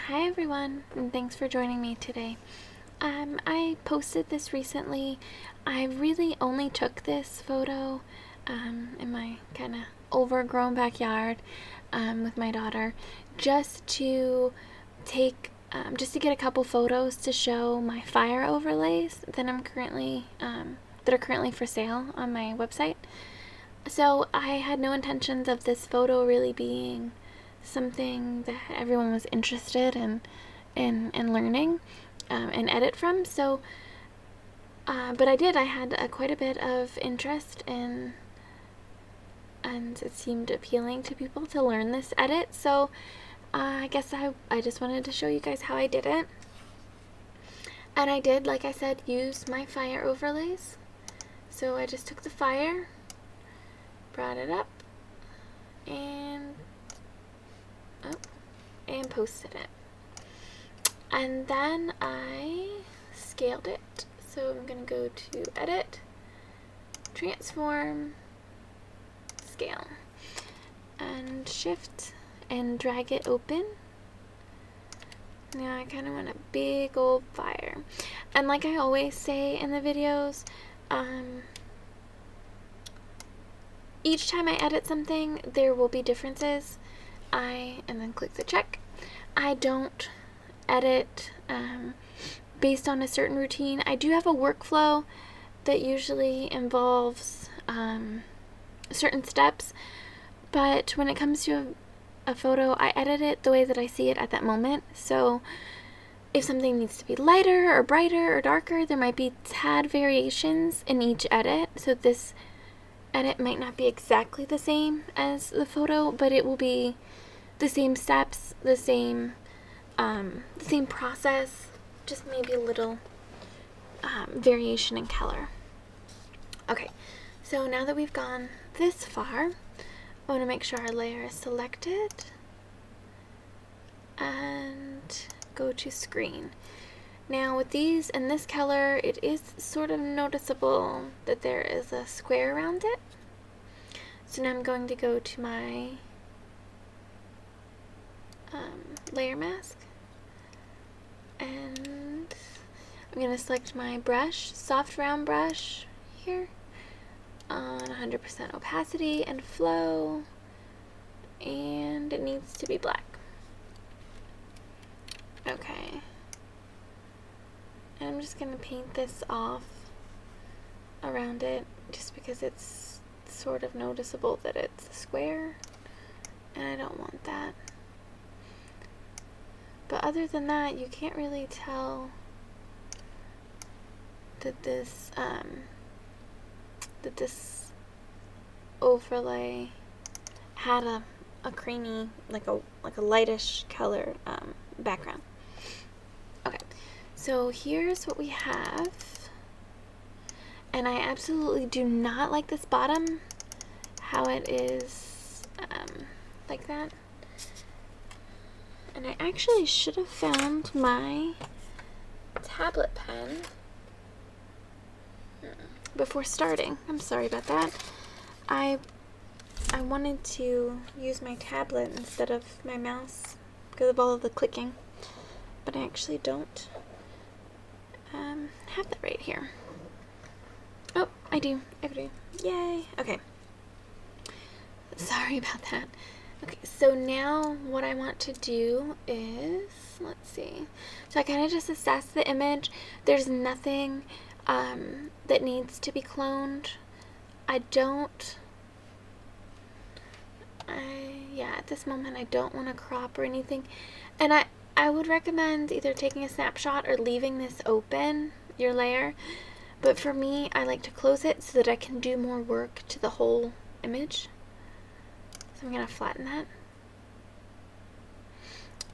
Hi everyone, and thanks for joining me today. I posted this recently. I really only took this photo in my kind of overgrown backyard with my daughter just to get a couple photos to show my fire overlays that are currently for sale on my website. So I had no intentions of this photo really being something that everyone was interested in learning and edit from. So, but I had quite a bit of interest in, and it seemed appealing to people to learn this edit. So I guess I just wanted to show you guys how I did it. And I did, like I said, use my fire overlays. So I just took the fire, brought it up, and posted it. And then I scaled it. So I'm going to go to Edit, Transform, Scale, and Shift and drag it open. Now I kind of want a big old fire. And like I always say in the videos, each time I edit something, there will be differences. And then click the check. I don't edit based on a certain routine. I do have a workflow that usually involves certain steps, but when it comes to a photo, I edit it the way that I see it at that moment. So if something needs to be lighter or brighter or darker, there might be tad variations in each edit. So this edit might not be exactly the same as the photo, but it will be the same steps, the same process, just maybe a little variation in color. Okay, so now that we've gone this far, I want to make sure our layer is selected and go to screen. Now with these in this color, it is sort of noticeable that there is a square around it. So now I'm going to go to my layer mask, and I'm going to select my brush, soft round brush here on 100% opacity and flow, and it needs to be black. Okay, and I'm just going to paint this off around it just because it's sort of noticeable that it's a square, and I don't want that. But other than that, you can't really tell that this overlay had a creamy, like a lightish color background. Okay, so here's what we have, and I absolutely do not like this bottom, how it is like that. And I actually should have found my tablet pen before starting. I'm sorry about that. I wanted to use my tablet instead of my mouse because of all of the clicking, but I actually don't have that right here. Oh, I do. Yay. Okay. Sorry about that. Okay, so now what I want to do is, let's see. So I kind of just assess the image. There's nothing that needs to be cloned. At this moment I don't want to crop or anything. And I would recommend either taking a snapshot or leaving this open, your layer. But for me, I like to close it so that I can do more work to the whole image. So I'm going to flatten that.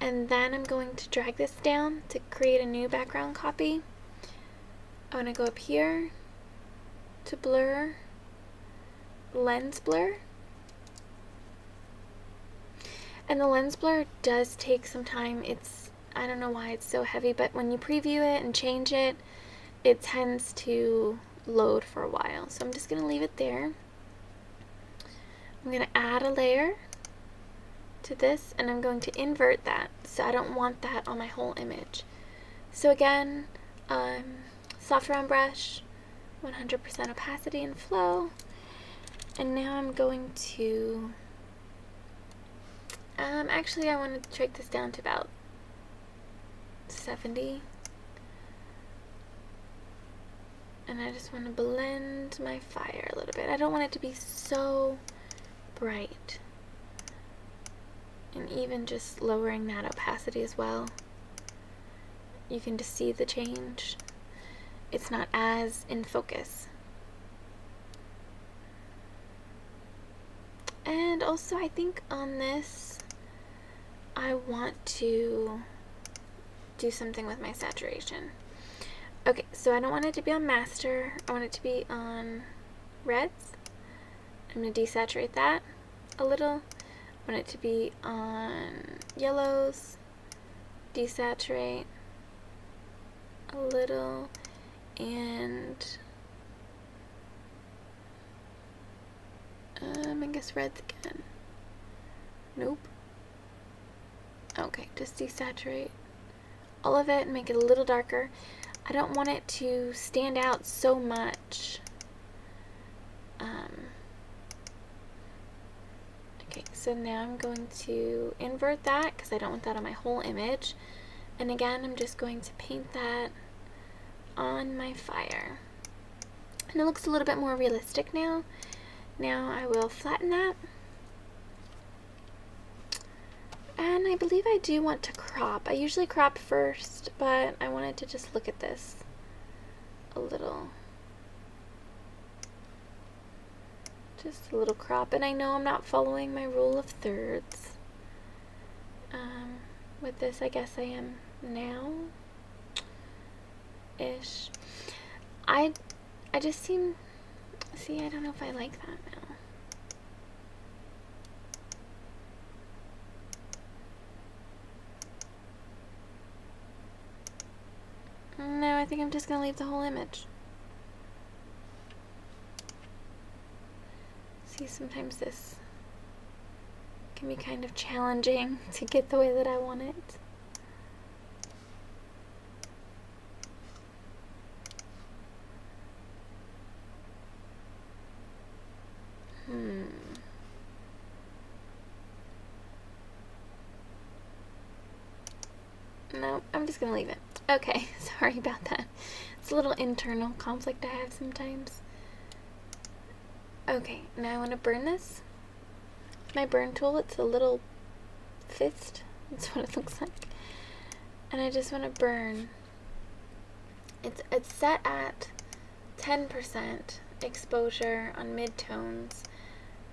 And then I'm going to drag this down to create a new background copy. I'm going to go up here to blur, lens blur. And the lens blur does take some time. I don't know why it's so heavy, but when you preview it and change it, it tends to load for a while. So I'm just going to leave it there. I'm going to add a layer, to this, and I'm going to invert that, so I don't want that on my whole image. So again, soft round brush, 100% opacity and flow, and now I'm going to, actually I want to take this down to about 70, and I just want to blend my fire a little bit. I don't want it to be so bright, and even just lowering that opacity as well, you can just see the change. It's not as in focus. And also I think on this I want to do something with my saturation. Okay, so I don't want it to be on master, I want it to be on reds. I'm going to desaturate that a little. I want it to be on yellows, desaturate a little, and I guess reds again. Nope. Okay, just desaturate all of it and make it a little darker. I don't want it to stand out so much. Okay, so now I'm going to invert that because I don't want that on my whole image. And again, I'm just going to paint that on my fire. And it looks a little bit more realistic now. Now I will flatten that. And I believe I do want to crop. I usually crop first, but I wanted to just look at this a little. Just a little crop. And I know I'm not following my rule of thirds. With this, I guess I am now. Ish. I just see, I don't know if I like that now. No, I think I'm just gonna leave the whole image. See, sometimes this can be kind of challenging to get the way that I want it. No, I'm just gonna leave it. Okay, sorry about that. It's a little internal conflict I have sometimes. Okay, now I want to burn this. My burn tool, it's a little fist. That's what it looks like. And I just want to burn. It's set at 10% exposure on mid-tones.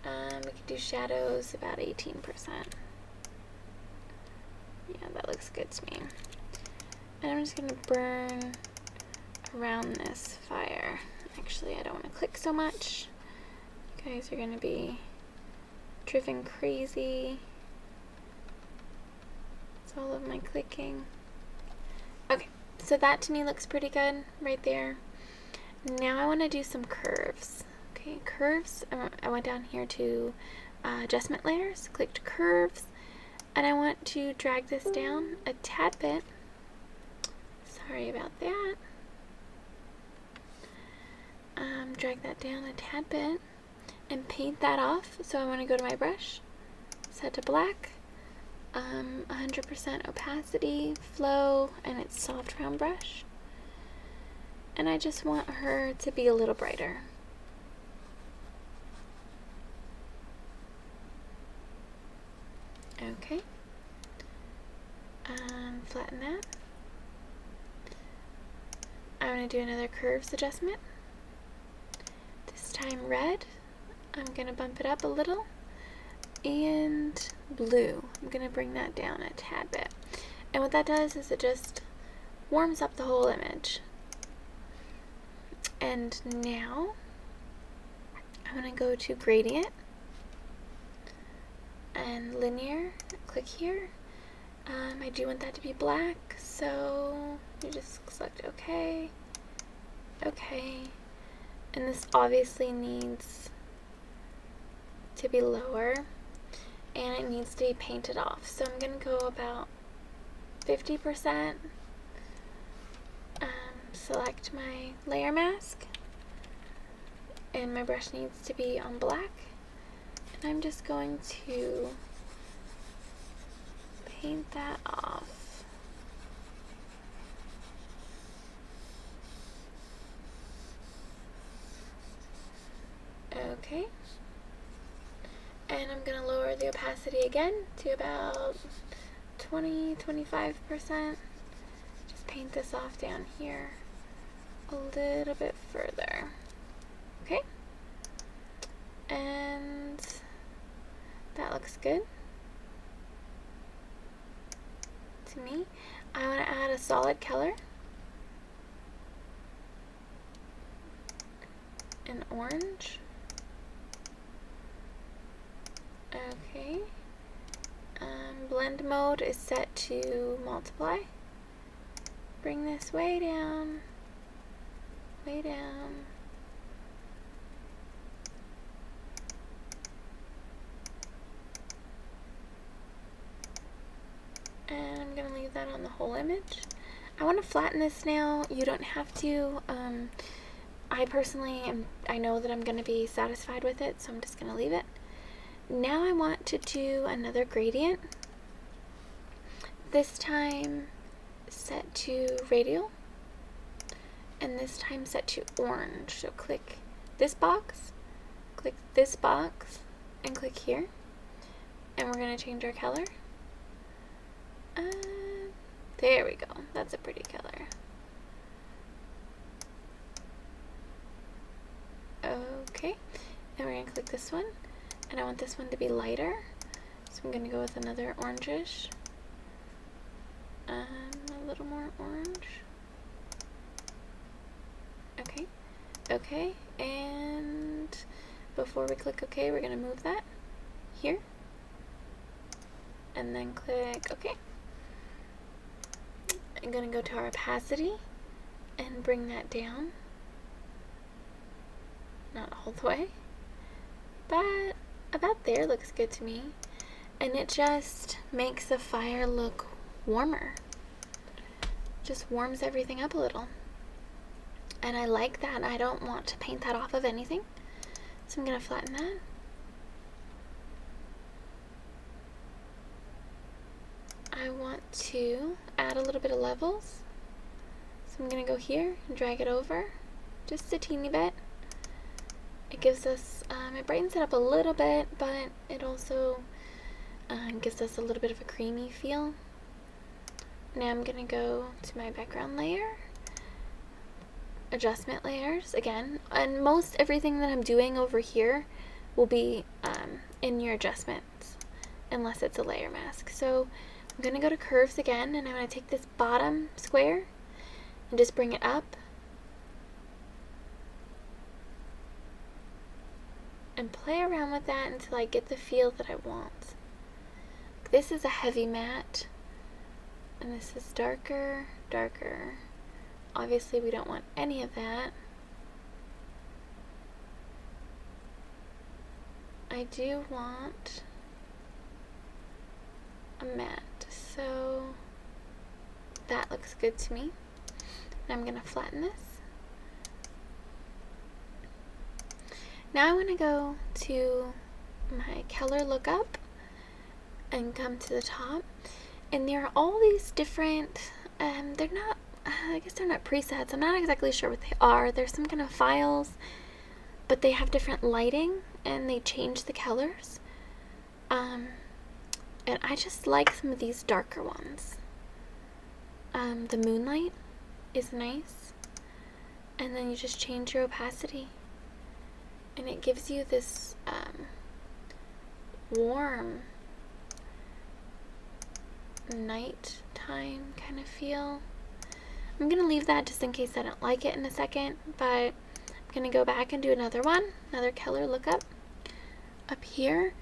We could do shadows about 18%. Yeah, that looks good to me. And I'm just going to burn around this fire. Actually, I don't want to click so much. You guys are going to be driven crazy. It's all of my clicking. Okay, so that to me looks pretty good right there. Now I want to do some curves. Okay, curves. I went down here to adjustment layers, clicked curves, and I want to drag this down a tad bit. Sorry about that. Drag that down a tad bit and paint that off. So I want to go to my brush, set to black, 100% opacity, flow, and it's soft round brush. And I just want her to be a little brighter. Okay. Flatten that. I'm going to do another curves adjustment. This time red. I'm going to bump it up a little. And blue. I'm going to bring that down a tad bit. And what that does is it just warms up the whole image. And now I'm going to go to gradient and linear. Click here. I do want that to be black, so you just select OK, OK, and this obviously needs to be lower. and it needs to be painted off. So I'm going to go about 50%, select my layer mask, and my brush needs to be on black, and I'm just going to paint that off. Okay, and I'm going to lower the opacity again to about 20-25%. Just paint this off down here a little bit further. Okay, and that looks good to me. I want to add a solid color, an orange. Okay, blend mode is set to multiply. Bring this way down, way down. And I'm going to leave that on the whole image. I want to flatten this now. You don't have to. I personally I know that I'm going to be satisfied with it, so I'm just going to leave it. Now I want to do another gradient. This time set to radial, and this time set to orange. So click this box, and click here, and we're going to change our color. There we go. That's a pretty color. Okay, and we're going to click this one, and I want this one to be lighter, so I'm going to go with another orangish. A little more orange. Okay, and before we click OK, we're going to move that here, and then click OK. I'm going to go to our opacity and bring that down. Not all the way, but about there looks good to me. And it just makes the fire look warmer. Just warms everything up a little. And I like that. I don't want to paint that off of anything. So I'm going to flatten that. I want to add a little bit of levels. So I'm going to go here and drag it over just a teeny bit. It gives us, it brightens it up a little bit, but it also gives us a little bit of a creamy feel. Now I'm going to go to my background layer, adjustment layers again, and most everything that I'm doing over here will be in your adjustments, unless it's a layer mask. So I'm going to go to curves again, and I'm going to take this bottom square and just bring it up and play around with that until I get the feel that I want. This is a heavy matte, and this is darker. Obviously we don't want any of that. I do want a matte, so that looks good to me. And I'm going to flatten this. Now I want to go to my color lookup and come to the top, and there are all these different, they're not, I guess they're not presets, I'm not exactly sure what they are. There's some kind of files, but they have different lighting and they change the colors. And I just like some of these darker ones. The moonlight is nice, and then you just change your opacity, and it gives you this warm nighttime kind of feel. I'm gonna leave that just in case I don't like it in a second, but I'm gonna go back and do another one, another color lookup up here,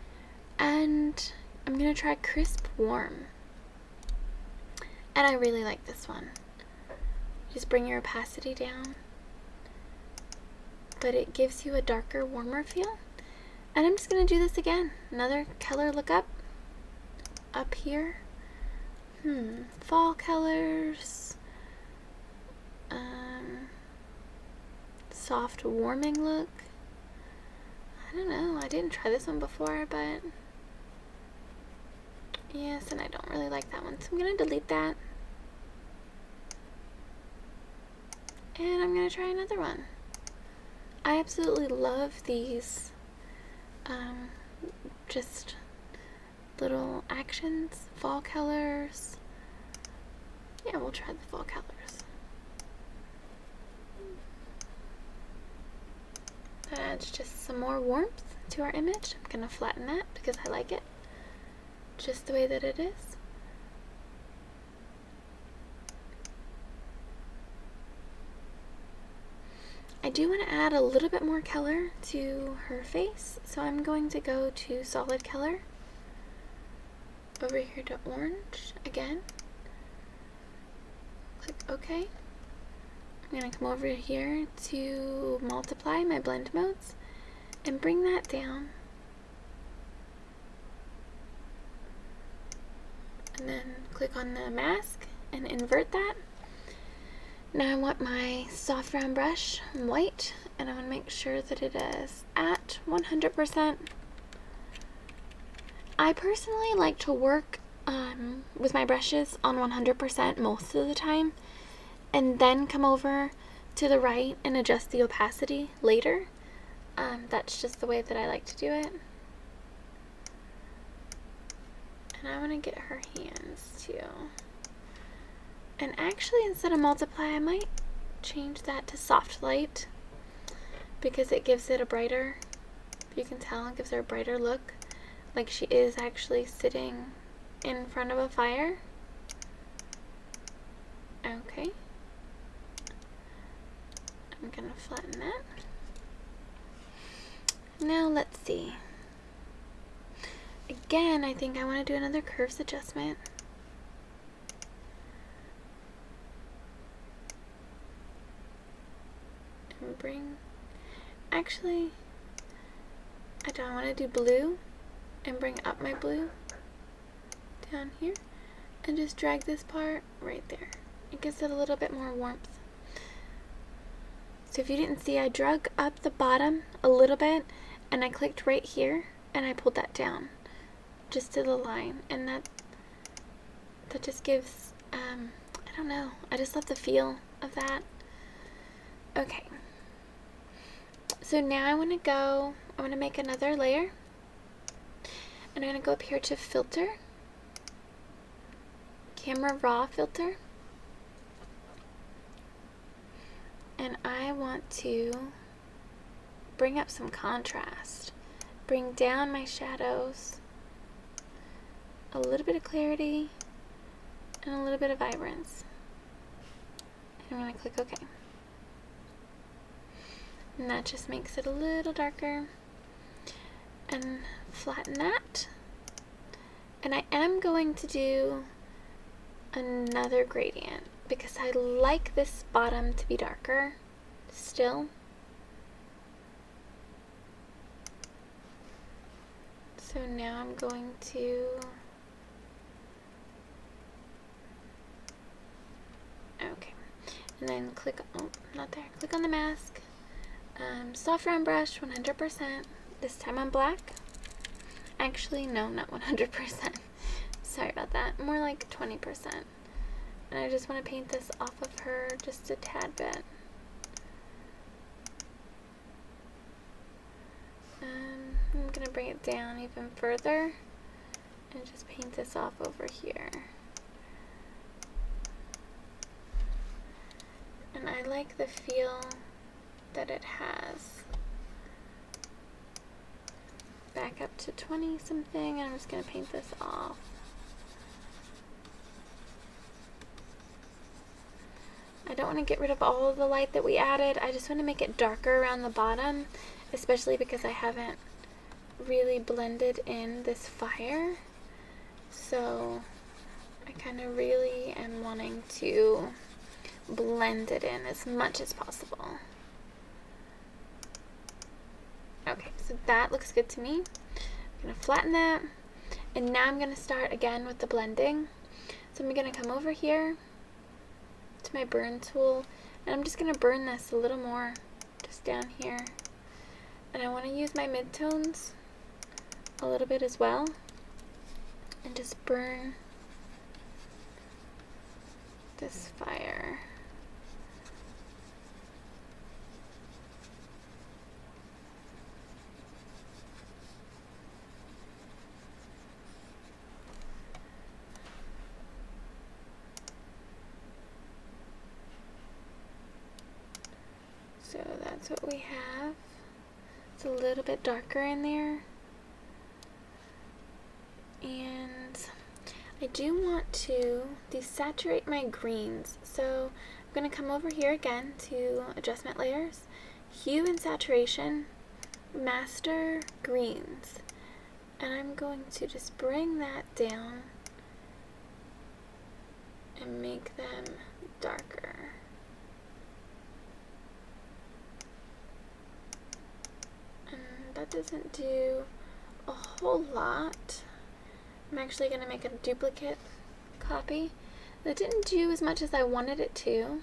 and I'm gonna try Crisp Warm. And I really like this one. Just bring your opacity down, but it gives you a darker, warmer feel. And I'm just gonna do this again, another color lookup, up here. Fall colors. Soft warming look. I don't know, I didn't try this one before, but yes, and I don't really like that one, so I'm gonna delete that. And I'm gonna try another one. I absolutely love these just little actions, fall colors. Yeah, we'll try the fall colors. That adds just some more warmth to our image. I'm gonna flatten that because I like it just the way that it is. I do want to add a little bit more color to her face, so I'm going to go to solid color, over here to orange again, click OK. I'm going to come over here to multiply my blend modes and bring that down, and then click on the mask and invert that. Now I want my soft round brush, white, and I want to make sure that it is at 100%. I personally like to work with my brushes on 100% most of the time, and then come over to the right and adjust the opacity later. That's just the way that I like to do it. And I want to get her hands too. And actually, instead of multiply, I might change that to soft light because it gives it a brighter, you can tell, it gives her a brighter look, like she is actually sitting in front of a fire. Okay. I'm gonna flatten that. Now let's see. Again, I think I want to do another curves adjustment. And bring, actually, I don't want to do blue and bring up my blue down here and just drag this part right there. It gives it a little bit more warmth. So if you didn't see, I drug up the bottom a little bit and I clicked right here and I pulled that down just to the line, and that just gives, I don't know, I just love the feel of that. Okay, so now I want to make another layer, and I'm going to go up here to filter, camera raw filter, and I want to bring up some contrast, bring down my shadows, a little bit of clarity, and a little bit of vibrance. And I'm going to click OK. And that just makes it a little darker. And flatten that. And I am going to do another gradient because I like this bottom to be darker still. So now I'm going to and then click, oh, not there, click on the mask, soft round brush, 100%, this time on black. Actually, no, not 100%, sorry about that, more like 20%, and I just want to paint this off of her just a tad bit. I'm going to bring it down even further and just paint this off over here. And I like the feel that it has. Back up to 20 something, and I'm just going to paint this off. I don't want to get rid of all of the light that we added. I just want to make it darker around the bottom, especially because I haven't really blended in this fire. So I kind of really am wanting to blend it in as much as possible. Okay, so that looks good to me. I'm going to flatten that, And now I'm going to start again with the blending. So I'm going to come over here to my burn tool, and I'm just going to burn this a little more, just down here. And I want to use my midtones a little bit as well, and just burn this fire. So that's what we have. It's a little bit darker in there. And I do want to desaturate my greens. So I'm going to come over here again to adjustment layers, hue and saturation, master greens. And I'm going to just bring that down and make them darker. And that doesn't do a whole lot. I'm actually going to make a duplicate copy. That didn't do as much as I wanted it to.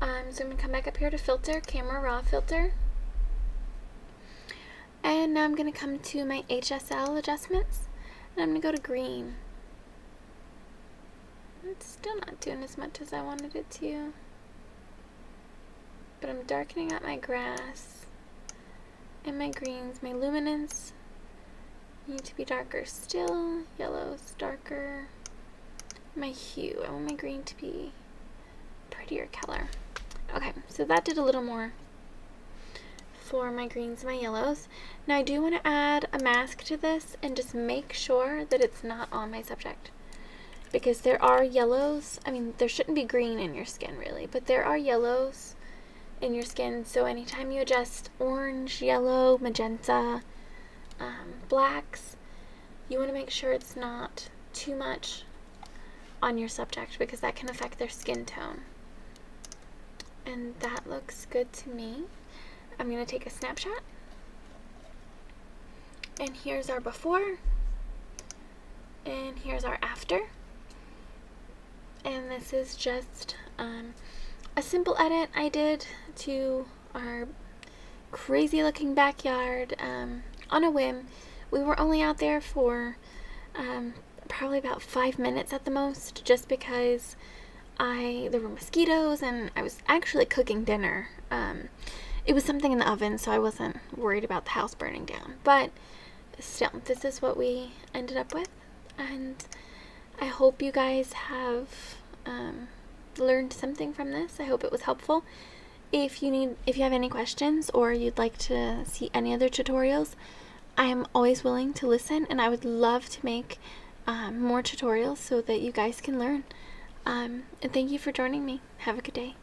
So I'm going to come back up here to filter, camera raw filter. And now I'm going to come to my HSL adjustments. And I'm going to go to green. It's still not doing as much as I wanted it to. But I'm darkening out my grass and my greens. My luminance need to be darker still. Yellow's darker. My hue, I want my green to be prettier color. Okay, so that did a little more for my greens and my yellows. Now I do want to add a mask to this and just make sure that it's not on my subject, because there are yellows. I mean, there shouldn't be green in your skin really, but there are yellows in your skin. So anytime you adjust orange, yellow, magenta, blacks, you want to make sure it's not too much on your subject, because that can affect their skin tone. And that looks good to me. I'm going to take a snapshot. And here's our before. And here's our after. And this is just a simple edit I did to our crazy looking backyard on a whim. We were only out there for probably about 5 minutes at the most, just because there were mosquitoes and I was actually cooking dinner. It was something in the oven, so I wasn't worried about the house burning down. But still, this is what we ended up with, and I hope you guys have learned something from this. I hope it was helpful. If you have any questions or you'd like to see any other tutorials, I am always willing to listen, and I would love to make more tutorials so that you guys can learn. And thank you for joining me. Have a good day.